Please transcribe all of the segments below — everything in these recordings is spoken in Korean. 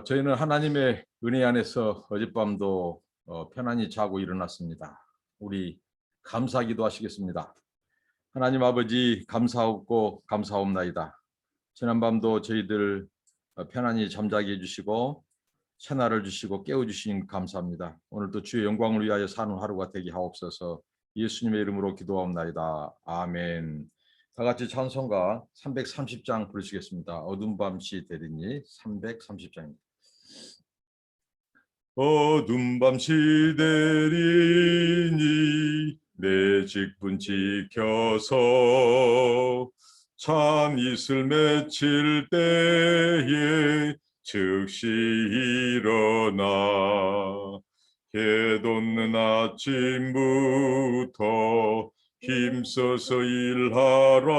저희는 하나님의 은혜 안에서 어젯밤도 편안히 자고 일어났습니다. 우리 감사기도 하시겠습니다. 하나님 아버지 감사하고 감사옵나이다. 지난밤도 저희들 편안히 잠자게 해주시고 새날을 주시고 깨워주시니 감사합니다. 오늘도 주의 영광을 위하여 사는 하루가 되게 하옵소서. 예수님의 이름으로 기도하옵나이다. 아멘. 다 같이 찬송가 330장 부르시겠습니다. 어둠 밤시 되리니 330장입니다. 어둠 밤시 되리니 내 직분 지켜서 참 이슬 맺힐 때에 즉시 일어나 해 돋는 아침부터 힘써서 일하라.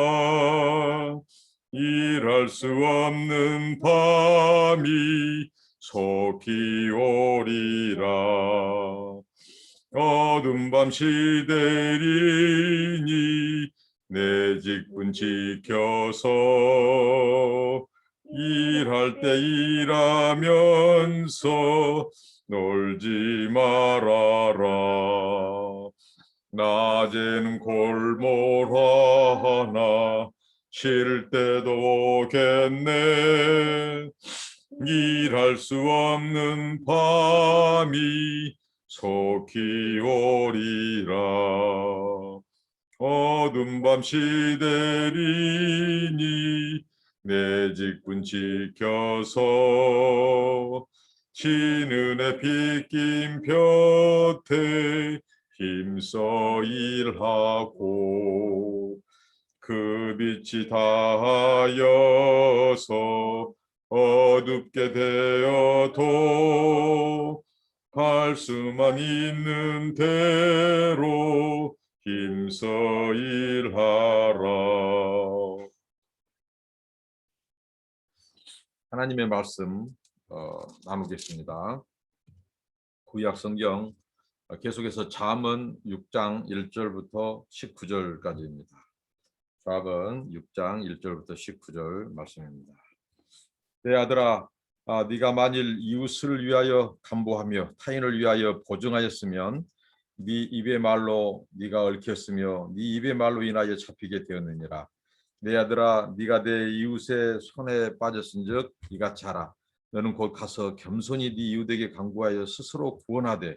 일할 수 없는 밤이 속히 오리라. 어둠 밤시 되리니 내 직분 지켜서 일할 때 일하면서 놀지 말아라. 낮에는 골몰하나 쉴 때도 오겠네. 일할 수 없는 밤이 속히 오리라. 어둠 밤시 되리니 내 직분 지켜서 진은의 빗긴 볕에 힘써 일하고 그 빛이 닿아여서 어둡게 되어도 갈 수만 있는 대로 힘써 일하라. 하나님의 말씀 나누겠습니다. 구약 성경 계속해서 잠언 6장 1절부터 19절까지입니다. 잠언 6장 1절부터 19절 말씀입니다. 내 아들아, 네가 만일 이웃을 위하여 담보하며 타인을 위하여 보증하였으면 네 입의 말로 네가 얽혔으며 네 입의 말로 인하여 잡히게 되었느니라. 내 아들아, 네가 내 이웃의 손에 빠졌은즉 이같이 하라. 너는 곧 가서 겸손히 네 이웃에게 간구하여 스스로 구원하되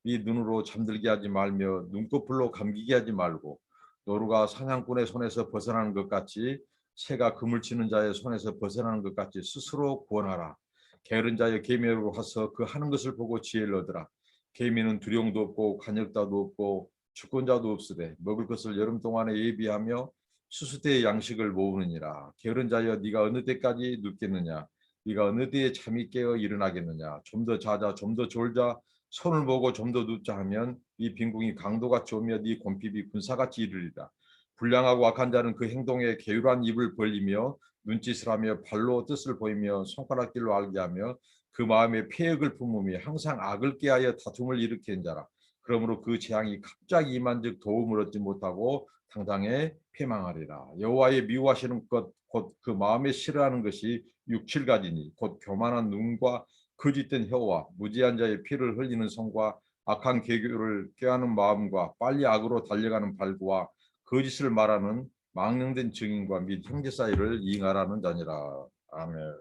네 눈으로 잠들게 하지 말며 눈꺼풀로 감기게 하지 말고 노루가 사냥꾼의 손에서 벗어나는 것 같이 새가 그물 치는 자의 손에서 벗어나는 것 같이 스스로 구원하라. 게으른 자의 계명으로 와서 그 하는 것을 보고 지혜를 얻으라. 계민은 두려움도 없고 간역다도 없고 주권자도 없으되 먹을 것을 여름 동안에 예비하며 수수대의 양식을 모으느니라. 게으른 자여 네가 어느 때까지 눕겠느냐. 네가 어느 때에 잠이 깨어 일어나겠느냐. 좀 더 자자 좀 더 졸자 손을 보고 좀 더 눕자 하면 이 빈궁이 강도같이 오며 네 곰핍이 군사같이 이르리라. 불량하고 악한 자는 그 행동에 게으르한 입을 벌리며 눈짓을 하며 발로 뜻을 보이며 손가락질로 알게 하며 그 마음에 폐역을 품으며 항상 악을 꾀하여 다툼을 일으키는 자라. 그러므로 그 재앙이 갑자기 임한즉 도움을 얻지 못하고 당장에 패망하리라. 여호와의 미워하시는 것 곧 그 마음에 싫어하는 것이 6-7가지니 곧 교만한 눈과 거짓된 혀와 무지한 자의 피를 흘리는 손과 악한 계교를 꾀하는 마음과 빨리 악으로 달려가는 발과 거짓을 말하는 망령된 증인과 및 형제 사이를 이ing하라는 자니라. 아멘.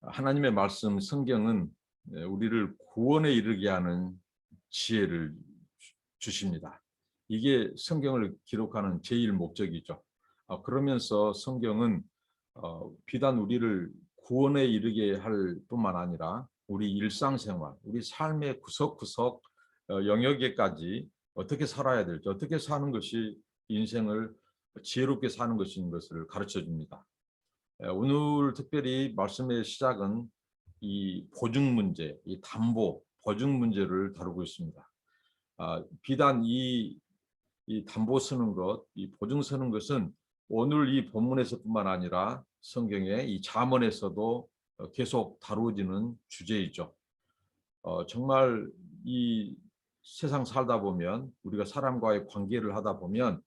하나님의 말씀 성경은 우리를 구원에 이르게 하는 지혜를 주십니다. 이게 성경을 기록하는 제일 목적이죠. 그러면서 성경은 비단 우리를 구원에 이르게 할 뿐만 아니라 우리 일상생활, 우리 삶의 구석구석 영역에까지 어떻게 살아야 될지, 어떻게 사는 것이 인생을 지혜롭게 사는 것인 것을 가르쳐 줍니다. 오늘 특별히 말씀의 시작은 이 보증 문제, 이 담보, 보증 문제를 다루고 있습니다. 비단 이 담보 쓰는 것, 이 보증 쓰는 것은 오늘 이 본문에서뿐만 아니라 성경의 이 잠언에서도 계속 다루어지는 주제이죠. 정말 이 세상 살다 보면 우리가 사람과의 관계를 하다 보면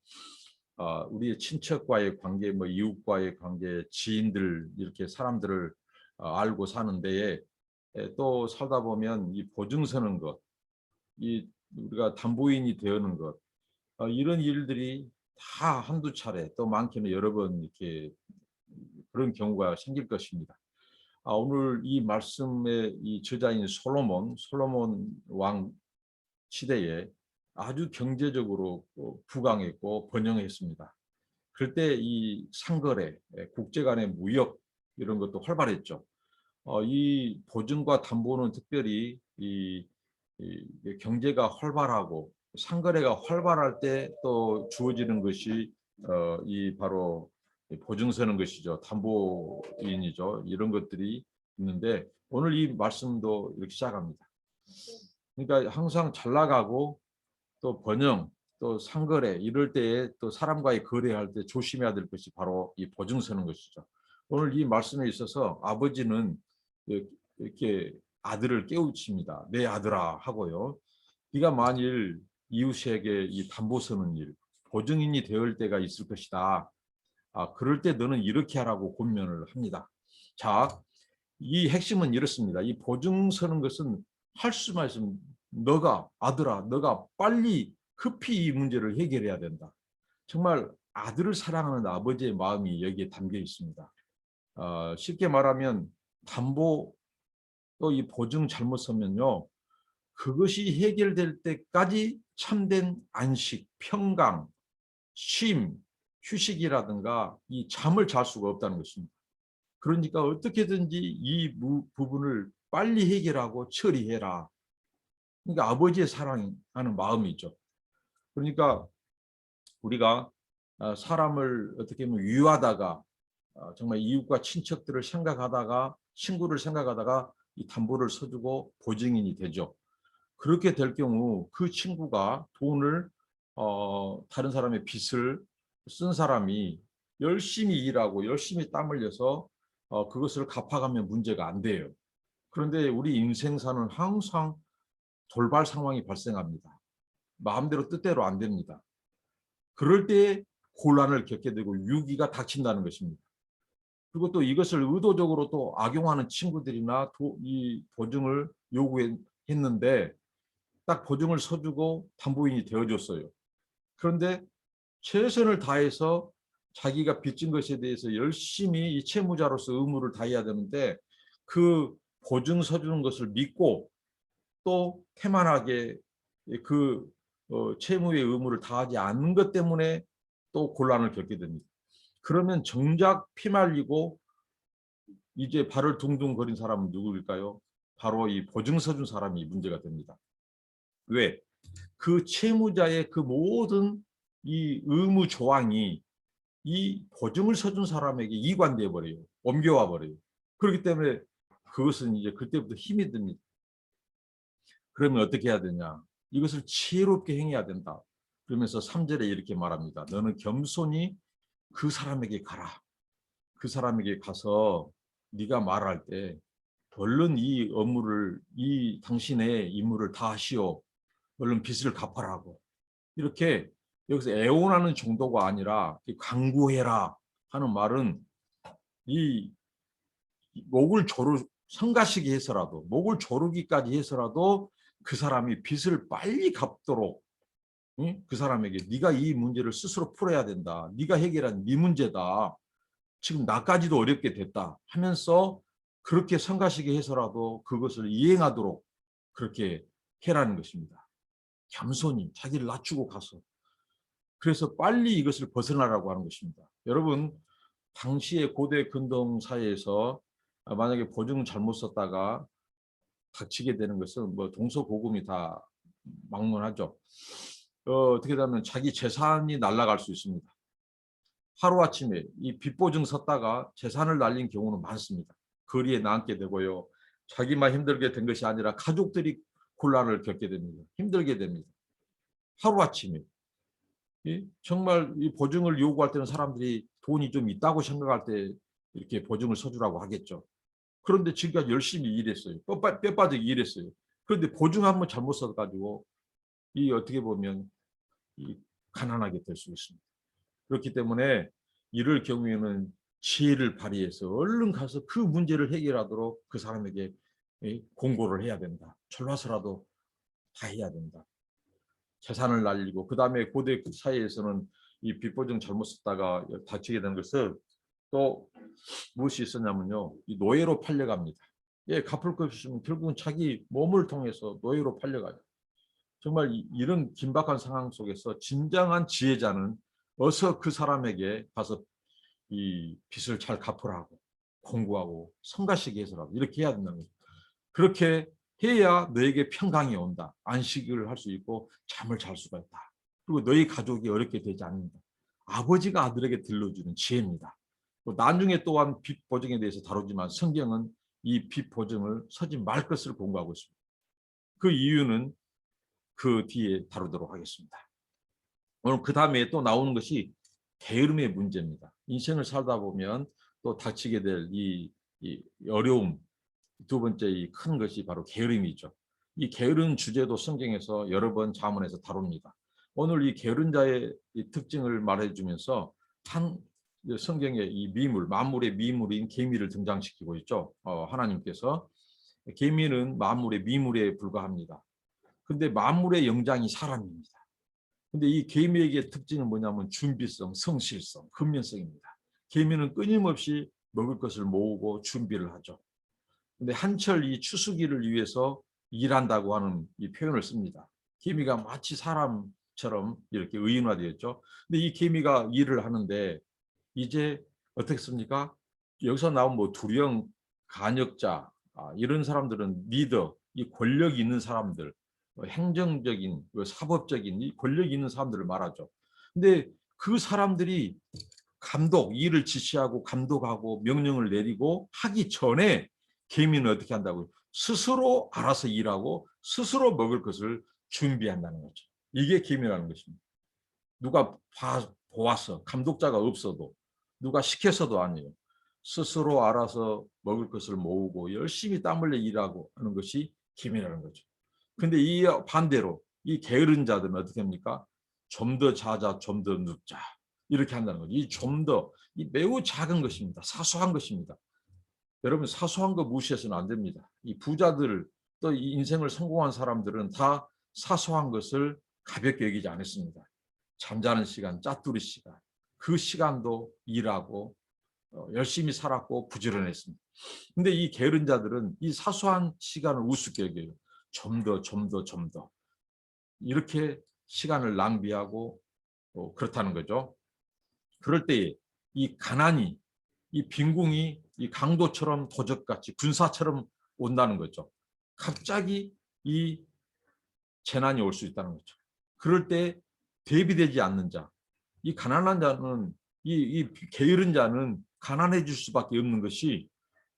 우리의 친척과의 관계, 뭐 이웃과의 관계, 지인들 이렇게 사람들을 알고 사는 데에 또 살다 보면 이 보증 서는 것, 이 우리가 담보인이 되는 것, 이런 일들이 다 한두 차례 또 많게는 여러 번 이렇게 그런 경우가 생길 것입니다. 오늘 이 말씀의 이 저자인 솔로몬 왕 시대에 아주 경제적으로 부강했고 번영했습니다. 그럴 때 이 상거래, 국제 간의 무역 이런 것도 활발했죠. 이 보증과 담보는 특별히 이 경제가 활발하고 상거래가 활발할 때 또 주어지는 것이 이 바로 보증 서는 것이죠. 담보인이죠. 이런 것들이 있는데 오늘 이 말씀도 이렇게 시작합니다. 그러니까 항상 잘 나가고 또 번영, 또 상거래 이럴 때에 또 사람과의 거래할 때 조심해야 될 것이 바로 이 보증 서는 것이죠. 오늘 이 말씀에 있어서 아버지는 이렇게 아들을 깨우칩니다. 내 아들아 하고요. 네가 만일 이웃에게 이 담보 서는 일, 보증인이 되을 때가 있을 것이다. 그럴 때 너는 이렇게 하라고 권면을 합니다. 자, 이 핵심은 이렇습니다. 이 보증 서는 것은 할 수만 있으면 너가 아들아, 너가 빨리 급히 이 문제를 해결해야 된다. 정말 아들을 사랑하는 아버지의 마음이 여기에 담겨 있습니다. 쉽게 말하면 담보 또 이 보증 잘못 서면요. 그것이 해결될 때까지 참된 안식, 평강, 쉼, 휴식이라든가 이 잠을 잘 수가 없다는 것입니다. 그러니까 어떻게든지 이 부분을 빨리 해결하고 처리해라. 그러니까 아버지의 사랑하는 마음이죠. 그러니까 우리가 사람을 어떻게 보면 유하다가 정말 이웃과 친척들을 생각하다가 친구를 생각하다가 이 담보를 서주고 보증인이 되죠. 그렇게 될 경우 그 친구가 돈을 다른 사람의 빚을 쓴 사람이 열심히 일하고 열심히 땀 흘려서 그것을 갚아가면 문제가 안 돼요. 그런데 우리 인생사는 항상 돌발 상황이 발생합니다. 마음대로 뜻대로 안 됩니다. 그럴 때 곤란을 겪게 되고 위기가 닥친다는 것입니다. 그리고 또 이것을 의도적으로 또 악용하는 친구들이나 이 보증을 요구했는데 딱 보증을 서주고 담보인이 되어줬어요. 그런데 최선을 다해서 자기가 빚진 것에 대해서 열심히 이 채무자로서 의무를 다해야 되는데 그 보증 서주는 것을 믿고 또 태만하게 그 채무의 의무를 다하지 않는 것 때문에 또 곤란을 겪게 됩니다. 그러면 정작 피말리고 이제 발을 둥둥 거린 사람은 누구일까요? 바로 이 보증 서준 사람이 문제가 됩니다. 왜? 그 채무자의 그 모든 이 의무 조항이 이 보증을 서준 사람에게 이관돼 버려요. 옮겨와 버려요. 그렇기 때문에 그것은 이제 그때부터 힘이 듭니다. 그러면 어떻게 해야 되냐? 이것을 지혜롭게 행해야 된다. 그러면서 3절에 이렇게 말합니다. 너는 겸손히 그 사람에게 가라. 그 사람에게 가서 네가 말할 때 얼른 이 업무를 이 당신의 임무를 다 하시오. 얼른 빚을 갚아라고. 이렇게 여기서 애원하는 정도가 아니라 강구해라 하는 말은 이 목을 조르 성가시게 해서라도 목을 조르기까지 해서라도 그 사람이 빚을 빨리 갚도록 그 사람에게 네가 이 문제를 스스로 풀어야 된다. 네가 해결한 네 문제다. 지금 나까지도 어렵게 됐다 하면서 그렇게 성가시게 해서라도 그것을 이행하도록 그렇게 해라는 것입니다. 겸손히 자기를 낮추고 가서 그래서 빨리 이것을 벗어나라고 하는 것입니다. 여러분 당시의 고대 근동 사회에서 만약에 보증을 잘못 썼다가 닥치게 되는 것은 뭐 동서고금이 다 막론하죠. 어떻게 되면 자기 재산이 날아갈 수 있습니다. 하루아침에 이 빚보증 섰다가 재산을 날린 경우는 많습니다. 거리에 나앉게 되고요. 자기만 힘들게 된 것이 아니라 가족들이 곤란을 겪게 됩니다. 힘들게 됩니다. 하루아침에. 정말 이 보증을 요구할 때는 사람들이 돈이 좀 있다고 생각할 때 이렇게 보증을 서주라고 하겠죠. 그런데 지금까지 열심히 일했어요. 뼈 빠지게 일했어요. 그런데 보증 한번 잘못 써가지고 이 어떻게 보면 이 가난하게 될 수 있습니다. 그렇기 때문에 이럴 경우에는 지혜를 발휘해서 얼른 가서 그 문제를 해결하도록 그 사람에게 공고를 해야 된다. 철와서라도 다 해야 된다. 재산을 날리고, 그 다음에 고대 사회에서는 이 빚보증 잘못 썼다가 다치게 된 것을 또 무엇이 있었냐면요, 이 노예로 팔려갑니다. 예, 갚을 것 없으면 결국은 자기 몸을 통해서 노예로 팔려가요. 정말 이런 긴박한 상황 속에서 진정한 지혜자는 어서 그 사람에게 가서 이 빚을 잘 갚으라고 공부하고 성가시게 해서라도 이렇게 해야 된다는 거죠. 그렇게 해야 너에게 평강이 온다. 안식을 할 수 있고 잠을 잘 수가 있다. 그리고 너희 가족이 어렵게 되지 않는다. 아버지가 아들에게 들려주는 지혜입니다. 나중에 또한 빚 보증에 대해서 다루지만 성경은 이 빚 보증을 서지 말 것을 공부하고 있습니다. 그 이유는 그 뒤에 다루도록 하겠습니다. 오늘 그 다음에 또 나오는 것이 게으름의 문제입니다. 인생을 살다 보면 또 닥치게 될 이 어려움, 두 번째 이 큰 것이 바로 게으름이죠. 이 게으른 주제도 성경에서 여러 번 잠언에서 다룹니다. 오늘 이 게으른 자의 이 특징을 말해주면서 한 성경의 이 미물, 만물의 미물인 개미를 등장시키고 있죠. 하나님께서 개미는 만물의 미물에 불과합니다. 근데 만물의 영장이 사람입니다. 근데 이 개미에게 특징은 뭐냐면 준비성, 성실성, 근면성입니다. 개미는 끊임없이 먹을 것을 모으고 준비를 하죠. 근데 한철 이 추수기를 위해서 일한다고 하는 이 표현을 씁니다. 개미가 마치 사람처럼 이렇게 의인화되었죠. 근데 이 개미가 일을 하는데 이제 어떻겠습니까? 여기서 나온 뭐 두령, 간역자, 이런 사람들은 리더, 이 권력이 있는 사람들, 행정적인, 사법적인 이 권력이 있는 사람들을 말하죠. 근데 그 사람들이 감독, 일을 지시하고 감독하고 명령을 내리고 하기 전에 개미는 어떻게 한다고요? 스스로 알아서 일하고 스스로 먹을 것을 준비한다는 거죠. 이게 개미라는 것입니다. 누가 보았어. 감독자가 없어도 누가 시켜서도 아니에요. 스스로 알아서 먹을 것을 모으고 열심히 땀 흘려 일하고 하는 것이 개미라는 거죠. 근데 이 반대로 이 게으른 자들은 어떻게 합니까? 좀 더 자자, 좀 더 눕자. 이렇게 한다는 거죠. 이 좀 더, 이 매우 작은 것입니다. 사소한 것입니다. 여러분, 사소한 거 무시해서는 안 됩니다. 이 부자들, 또 이 인생을 성공한 사람들은 다 사소한 것을 가볍게 여기지 않았습니다. 잠자는 시간, 짜투리 시간, 그 시간도 일하고 열심히 살았고 부지런했습니다. 근데 이 게으른 자들은 이 사소한 시간을 우습게 여겨요. 좀 더, 좀 더, 좀 더. 이렇게 시간을 낭비하고 그렇다는 거죠. 그럴 때에 이 가난이, 이 빈궁이 이 강도처럼 도적같이 군사처럼 온다는 거죠. 갑자기 이 재난이 올 수 있다는 거죠. 그럴 때 대비되지 않는 자, 이 가난한 자는 이 게으른 자는 가난해질 수밖에 없는 것이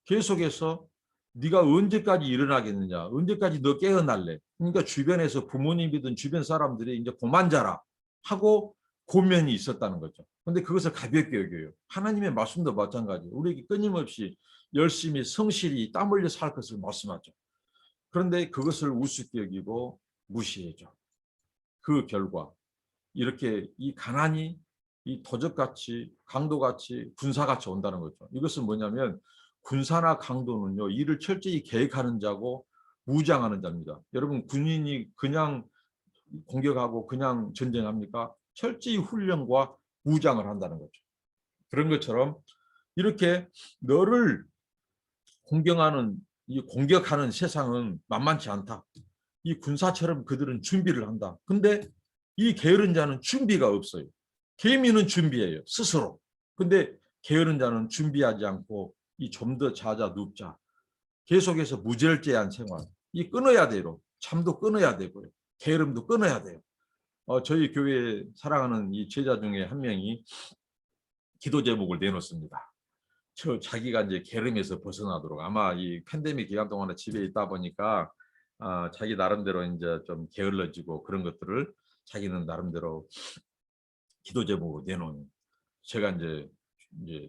계속해서 네가 언제까지 일어나겠느냐, 언제까지 너 깨어날래. 그러니까 주변에서 부모님이든 주변 사람들이 이제 고만자라 하고 고면이 있었다는 거죠. 근데 그것을 가볍게 여겨요. 하나님의 말씀도 마찬가지예요. 우리에게 끊임없이 열심히 성실히 땀 흘려 살 것을 말씀하죠. 그런데 그것을 우습게 여기고 무시해줘. 그 결과 이렇게 이 가난이 이 도적같이 강도같이 군사같이 온다는 거죠. 이것은 뭐냐면 군사나 강도는요, 일을 철저히 계획하는 자고 무장하는 자입니다. 여러분, 군인이 그냥 공격하고 그냥 전쟁합니까? 철저히 훈련과 무장을 한다는 거죠. 그런 것처럼 이렇게 너를 공경하는 이 공격하는 세상은 만만치 않다. 이 군사처럼 그들은 준비를 한다. 근데 이 게으른 자는 준비가 없어요. 개미는 준비해요. 스스로. 근데 게으른 자는 준비하지 않고 이 좀 더 자자 눕자. 계속해서 무절제한 생활. 이 끊어야 돼요. 잠도 끊어야 되고요. 게으름도 끊어야 돼요. 저희 교회 사랑하는 이 제자 중에 한 명이 기도 제목을 내놓습니다. 자기가 이제 게으름에서 벗어나도록 아마 이 팬데믹 기간 동안에 집에 있다 보니까 자기 나름대로 이제 좀 게을러지고 그런 것들을 자기는 나름대로 기도 제목으로 내놓은 제가 이제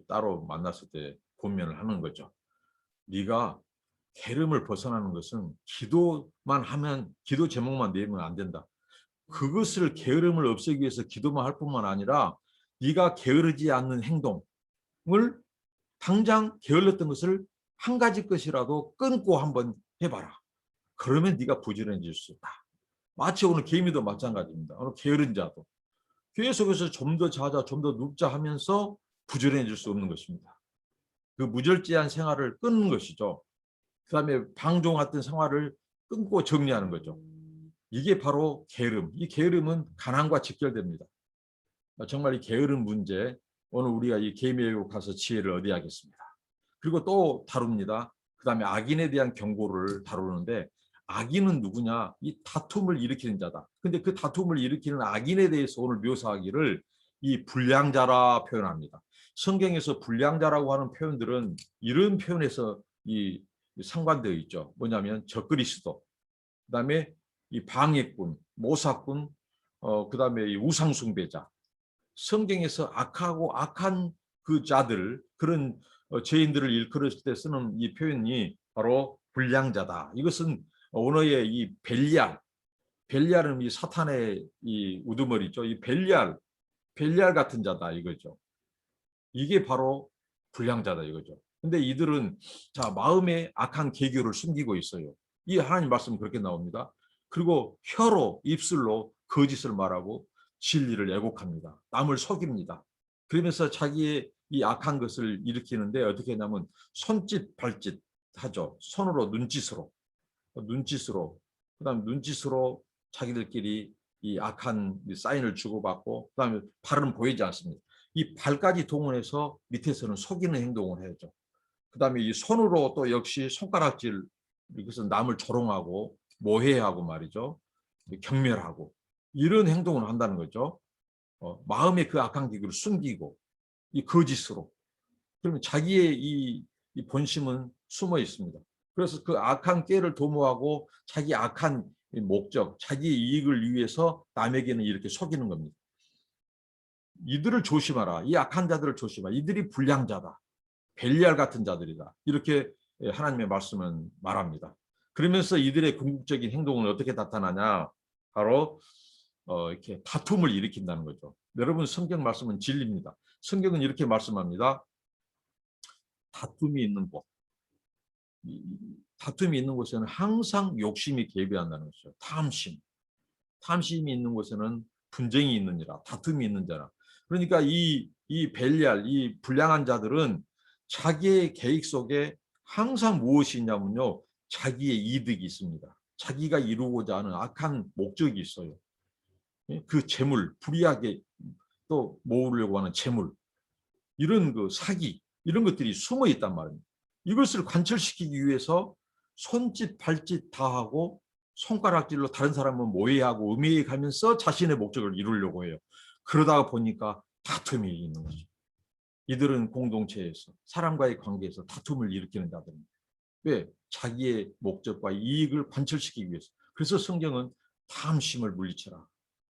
따로 만났을 때 고민을 하는 거죠. 네가 게으름을 벗어나는 것은 기도만 하면 기도 제목만 내면 안 된다. 그것을 게으름을 없애기 위해서 기도만 할 뿐만 아니라 네가 게으르지 않는 행동을 당장 게을렀던 것을 한 가지 것이라도 끊고 한번 해봐라. 그러면 네가 부지런해질 수 있다. 마치 오늘 개미도 마찬가지입니다. 오늘 게으른 자도 계속해서 좀 더 자자, 좀 더 눕자 하면서 부지런해질 수 없는 것입니다. 그 무절제한 생활을 끊는 것이죠. 그다음에 방종했던 생활을 끊고 정리하는 거죠. 이게 바로 게으름. 이 게으름은 가난과 직결됩니다. 정말 이 게으름 문제, 오늘 우리가 이 개미에게 가서 지혜를 얻어야겠습니다. 그리고 또 다룹니다. 그다음에 악인에 대한 경고를 다루는데, 악인은 누구냐? 이 다툼을 일으키는 자다. 근데 그 다툼을 일으키는 악인에 대해서 오늘 묘사하기를 이 불량자라 표현합니다. 성경에서 불량자라고 하는 표현들은 이런 표현에서 이 상관되어 있죠. 뭐냐면 적그리스도, 그다음에 이 방해꾼, 모사꾼, 그다음에 이 우상숭배자. 성경에서 악하고 악한 그 자들, 그런 죄인들을 일컬었을 때 쓰는 이 표현이 바로 불량자다. 이것은 언어의 이 벨리알은 이 사탄의 이 우두머리죠. 이 벨리알 같은 자다 이거죠. 이게 바로 불량자다 이거죠. 근데 이들은 자 마음에 악한 계교를 숨기고 있어요. 이 하나님 말씀은 그렇게 나옵니다. 그리고 혀로 입술로 거짓을 말하고 진리를 왜곡합니다. 남을 속입니다. 그러면서 자기의 이 악한 것을 일으키는데 어떻게 하냐면 손짓 발짓 하죠. 손으로 눈짓으로 그다음 눈짓으로 자기들끼리 이 악한 사인을 주고받고 그다음에 발은 보이지 않습니다. 이 발까지 동원해서 밑에서는 속이는 행동을 해야죠. 그다음에 이 손으로 또 역시 손가락질, 이것은 남을 조롱하고 모해하고 말이죠. 경멸하고 이런 행동을 한다는 거죠. 마음의 그 악한 기구를 숨기고 이 거짓으로. 그러면 자기의 이 본심은 숨어 있습니다. 그래서 그 악한 꾀를 도모하고 자기 악한 목적, 자기의 이익을 위해서 남에게는 이렇게 속이는 겁니다. 이들을 조심하라. 이 악한 자들을 조심하라. 이들이 불량자다. 벨리알 같은 자들이다. 이렇게 하나님의 말씀은 말합니다. 그러면서 이들의 궁극적인 행동은 어떻게 나타나냐? 바로 이렇게 다툼을 일으킨다는 거죠. 여러분 성경 말씀은 진리입니다. 성경은 이렇게 말씀합니다. 다툼이 있는 곳, 다툼이 있는 곳에는 항상 욕심이 개입한다는 것이죠. 탐심이 있는 곳에는 분쟁이 있느니라, 다툼이 있는 자라. 그러니까 이 벨리알, 이 불량한 자들은 자기의 계획 속에 항상 무엇이 있냐면요, 자기의 이득이 있습니다. 자기가 이루고자 하는 악한 목적이 있어요. 그 재물, 불이하게 또 모으려고 하는 재물, 이런 그 사기, 이런 것들이 숨어 있단 말입니다. 이것을 관철시키기 위해서 손짓 발짓 다 하고 손가락질로 다른 사람은 모해하고 음해해 가면서 자신의 목적을 이루려고 해요. 그러다가 보니까 다툼이 있는 거죠. 이들은 공동체에서 사람과의 관계에서 다툼을 일으키는 자들입니다. 왜? 자기의 목적과 이익을 관철시키기 위해서. 그래서 성경은 탐심을 물리쳐라.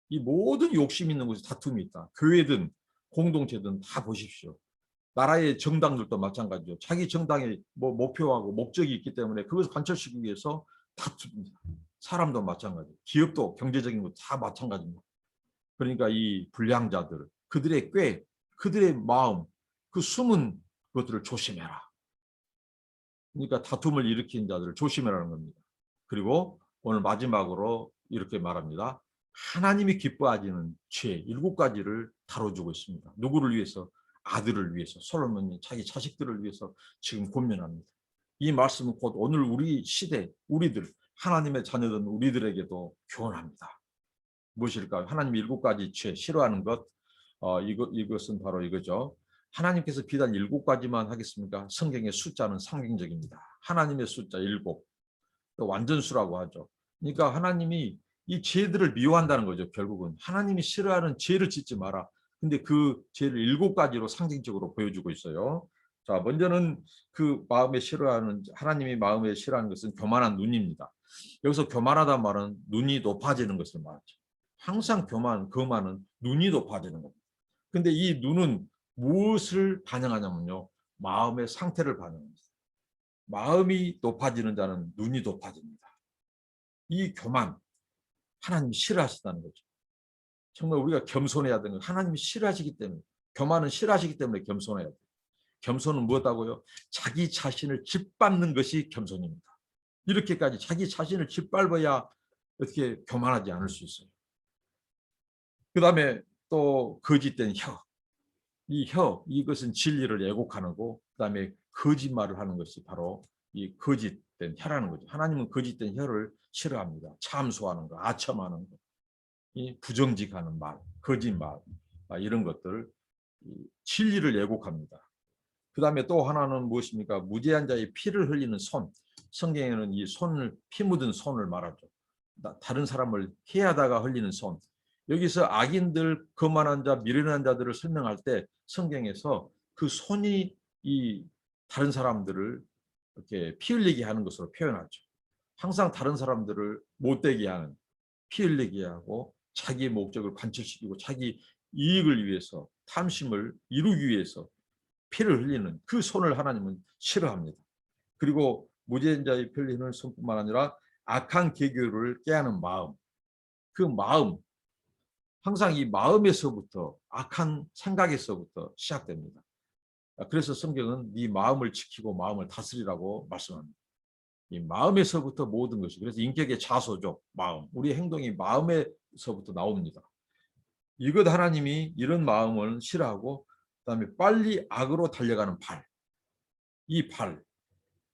이 모든 욕심 있는 곳에 다툼이 있다. 교회든 공동체든 다 보십시오. 나라의 정당들도 마찬가지죠. 자기 정당의 뭐 목표하고 목적이 있기 때문에 그것을 관철시키기 위해서 다툽니다. 사람도 마찬가지, 기업도 경제적인 것 다 마찬가지입니다. 그러니까 이 불량자들, 그들의 꾀, 그들의 마음, 그 숨은 것들을 조심해라. 그러니까 다툼을 일으키는 자들을 조심해라는 겁니다. 그리고 오늘 마지막으로 이렇게 말합니다. 하나님이 기뻐하시는 죄 7가지를 다뤄주고 있습니다. 누구를 위해서? 아들을 위해서. 솔로몬이 자기 자식들을 위해서 지금 고민합니다. 이 말씀은 곧 오늘 우리 시대, 우리들, 하나님의 자녀된 우리들에게도 교훈합니다. 무엇일까요? 하나님이 7가지 죄 싫어하는 것, 이것은 바로 이거죠. 하나님께서 비단 7가지만 하겠습니까? 성경의 숫자는 상징적입니다. 하나님의 숫자 7, 또 완전수라고 하죠. 그러니까 하나님이 이 죄들을 미워한다는 거죠. 결국은 하나님이 싫어하는 죄를 짓지 마라. 근데 그 죄를 7가지로 상징적으로 보여주고 있어요. 자, 먼저는 그 마음에 싫어하는, 하나님이 마음에 싫어하는 것은 교만한 눈입니다. 여기서 교만하다는 말은 눈이 높아지는 것을 말하죠. 항상 거만은 눈이 높아지는 겁니다. 근데 이 눈은 무엇을 반영하냐면요, 마음의 상태를 반영합니다. 마음이 높아지는 자는 눈이 높아집니다. 이 교만, 하나님이 싫어하시다는 거죠. 정말 우리가 겸손해야 되는 거. 하나님이 싫어하시기 때문에, 교만은 싫어하시기 때문에 겸손해야 돼요. 겸손은 무엇하고요? 자기 자신을 짓밟는 것이 겸손입니다. 이렇게까지 자기 자신을 짓밟아야 어떻게 교만하지 않을 수 있어요. 그 다음에 또 거짓된 혀. 이 혀, 이것은 진리를 왜곡하는 거고, 그 다음에 거짓말을 하는 것이 바로 이 거짓된 혀라는 거죠. 하나님은 거짓된 혀를 싫어합니다. 참소하는 거, 아첨하는 거, 이 부정직하는 말, 거짓말, 이런 것들, 진리를 왜곡합니다. 그 다음에 또 하나는 무엇입니까? 무죄한 자의 피를 흘리는 손. 성경에는 이 손을, 피 묻은 손을 말하죠. 다른 사람을 해하다가 흘리는 손. 여기서 악인들, 거만한 자, 미련한 자들을 설명할 때 성경에서 그 손이 이 다른 사람들을 이렇게 피 흘리게 하는 것으로 표현하죠. 항상 다른 사람들을 못되게 하는, 피 흘리게 하고 자기의 목적을 관철시키고 자기 이익을 위해서, 탐심을 이루기 위해서 피를 흘리는 그 손을 하나님은 싫어합니다. 그리고 무죄한 자의 피를 흘리는 손뿐만 아니라 악한 계교를 깨하는 마음, 그 마음, 항상 이 마음에서부터, 악한 생각에서부터 시작됩니다. 그래서 성경은 네 마음을 지키고 마음을 다스리라고 말씀합니다. 이 마음에서부터 모든 것이, 그래서 인격의 자소죠. 마음, 우리 행동이 마음에서부터 나옵니다. 이것 하나님이 이런 마음을 싫어하고, 그다음에 빨리 악으로 달려가는 발, 이 발,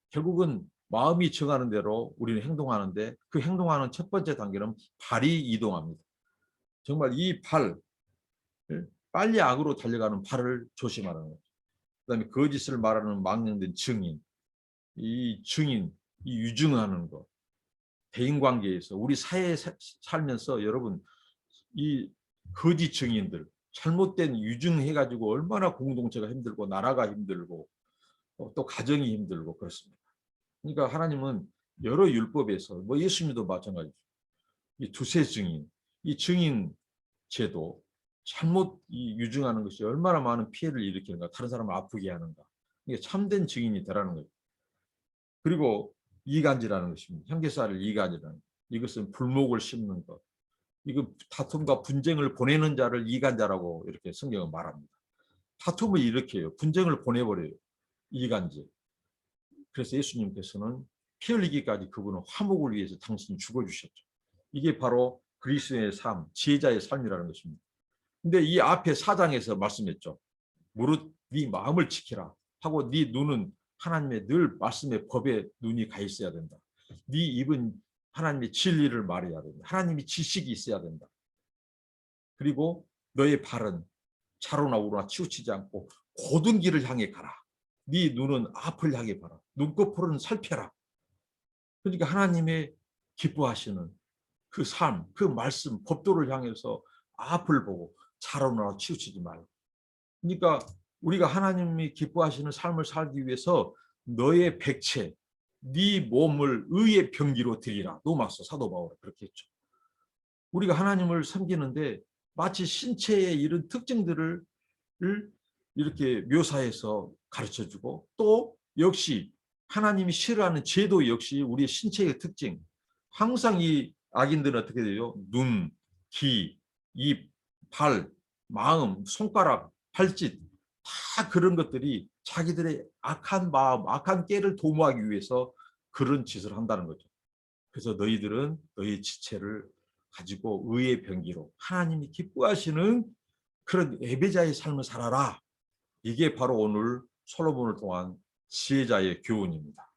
결국은 마음이 정하는 대로 우리는 행동하는데, 그 행동하는 첫 번째 단계는 발이 이동합니다. 정말 이 발, 빨리 악으로 달려가는 발을 조심하는 거죠. 그다음에 거짓을 말하는 망령된 증인, 이 증인, 이 유증하는 것, 대인관계에서 우리 사회에 살면서 여러분, 이 거짓 증인들, 잘못된 유증해가지고 얼마나 공동체가 힘들고 나라가 힘들고 또 가정이 힘들고 그렇습니다. 그러니까 하나님은 여러 율법에서, 뭐 예수님도 마찬가지죠. 이 두세 증인, 이 증인 제도, 잘못 이 유증하는 것이 얼마나 많은 피해를 일으키는가, 다른 사람을 아프게 하는가. 이게 참된 증인이 되라는 거죠. 그리고 이간질하는 것입니다. 형제사를 이간질하는 것. 이것은 불목을 심는 것. 이거 다툼과 분쟁을 보내는 자를 이간자라고 이렇게 성경은 말합니다. 다툼을 일으켜요. 분쟁을 보내버려요. 이간질. 그래서 예수님께서는 피 흘리기까지 그분은 화목을 위해서 당신이 죽어주셨죠. 이게 바로 그리스도의 삶, 지혜자의 삶이라는 것입니다. 근데 이 앞에 4장에서 말씀했죠. 무릇 네 마음을 지키라 하고, 네 눈은 하나님의 늘 말씀의 법에 눈이 가 있어야 된다. 네 입은 하나님의 진리를 말해야 된다. 하나님의 지식이 있어야 된다. 그리고 너의 발은 차로나 우로나 치우치지 않고 고든 길을 향해 가라. 네 눈은 앞을 향해 봐라. 눈꺼풀은 살펴라. 그러니까 하나님의 기뻐하시는 그 삶, 그 말씀, 법도를 향해서 앞을 보고 차로나 치우치지 말고. 그러니까 우리가 하나님이 기뻐하시는 삶을 살기 위해서 너의 백체, 네 몸을 의의 병기로 드리라. 로마서 사도 바울은 그렇게 했죠. 우리가 하나님을 섬기는데 마치 신체의 이런 특징들을 이렇게 묘사해서 가르쳐주고, 또 역시 하나님이 싫어하는 제도 역시 우리의 신체의 특징. 항상 이 악인들은 어떻게 돼요? 눈, 귀, 입, 발, 마음, 손가락, 발짓, 다 그런 것들이 자기들의 악한 마음, 악한 깨를 도모하기 위해서 그런 짓을 한다는 거죠. 그래서 너희들은 너희 지체를 가지고 의의 병기로 하나님이 기뻐하시는 그런 예배자의 삶을 살아라. 이게 바로 오늘 솔로몬을 통한 지혜자의 교훈입니다.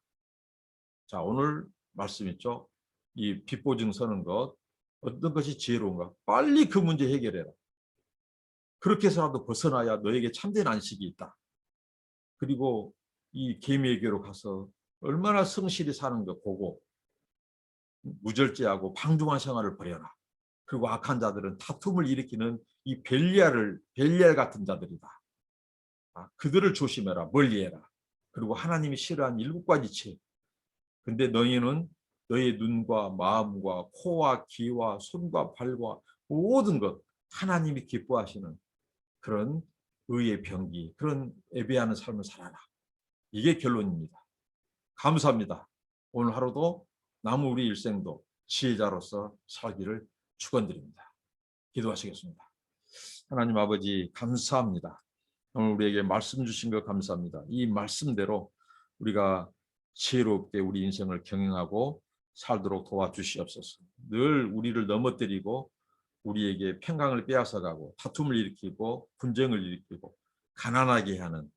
자, 오늘 말씀 있죠. 이 빚보증 서는 것, 어떤 것이 지혜로운가? 빨리 그 문제 해결해라. 그렇게 해서라도 벗어나야 너에게 참된 안식이 있다. 그리고 이 계미의교로 가서 얼마나 성실히 사는 거 보고 무절제하고 방종한 생활을 버려라. 그리고 악한 자들은 다툼을 일으키는 이 벨리알 같은 자들이다. 그들을 조심해라. 멀리해라. 그리고 하나님이 싫어하는 7가지 죄. 근데 너희는 너희 눈과 마음과 코와 귀와 손과 발과 모든 것, 하나님이 기뻐하시는 그런 의의 병기, 그런 예배하는 삶을 살아라. 이게 결론입니다. 감사합니다. 오늘 하루도 남은 우리 일생도 지혜자로서 살기를 축원드립니다. 기도하시겠습니다. 하나님 아버지 감사합니다. 오늘 우리에게 말씀 주신 것 감사합니다. 이 말씀대로 우리가 지혜롭게 우리 인생을 경영하고 살도록 도와주시옵소서. 늘 우리를 넘어뜨리고 우리에게 평강을 빼앗아가고 다툼을 일으키고 분쟁을 일으키고 가난하게 하는,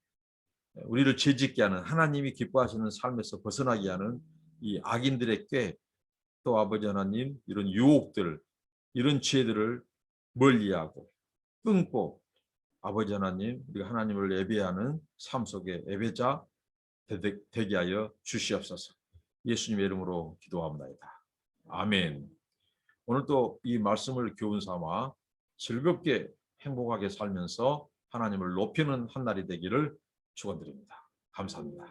우리를 죄짓게 하는, 하나님이 기뻐하시는 삶에서 벗어나게 하는 이 악인들의 꾀, 또 아버지 하나님 이런 유혹들, 이런 죄들을 멀리하고 끊고 아버지 하나님, 우리가 하나님을 예배하는 삶 속에 예배자 되게 하여 주시옵소서. 예수님의 이름으로 기도합니다. 아멘. 오늘 또 이 말씀을 교훈 삼아 즐겁게 행복하게 살면서 하나님을 높이는 한 날이 되기를 축원드립니다. 감사합니다.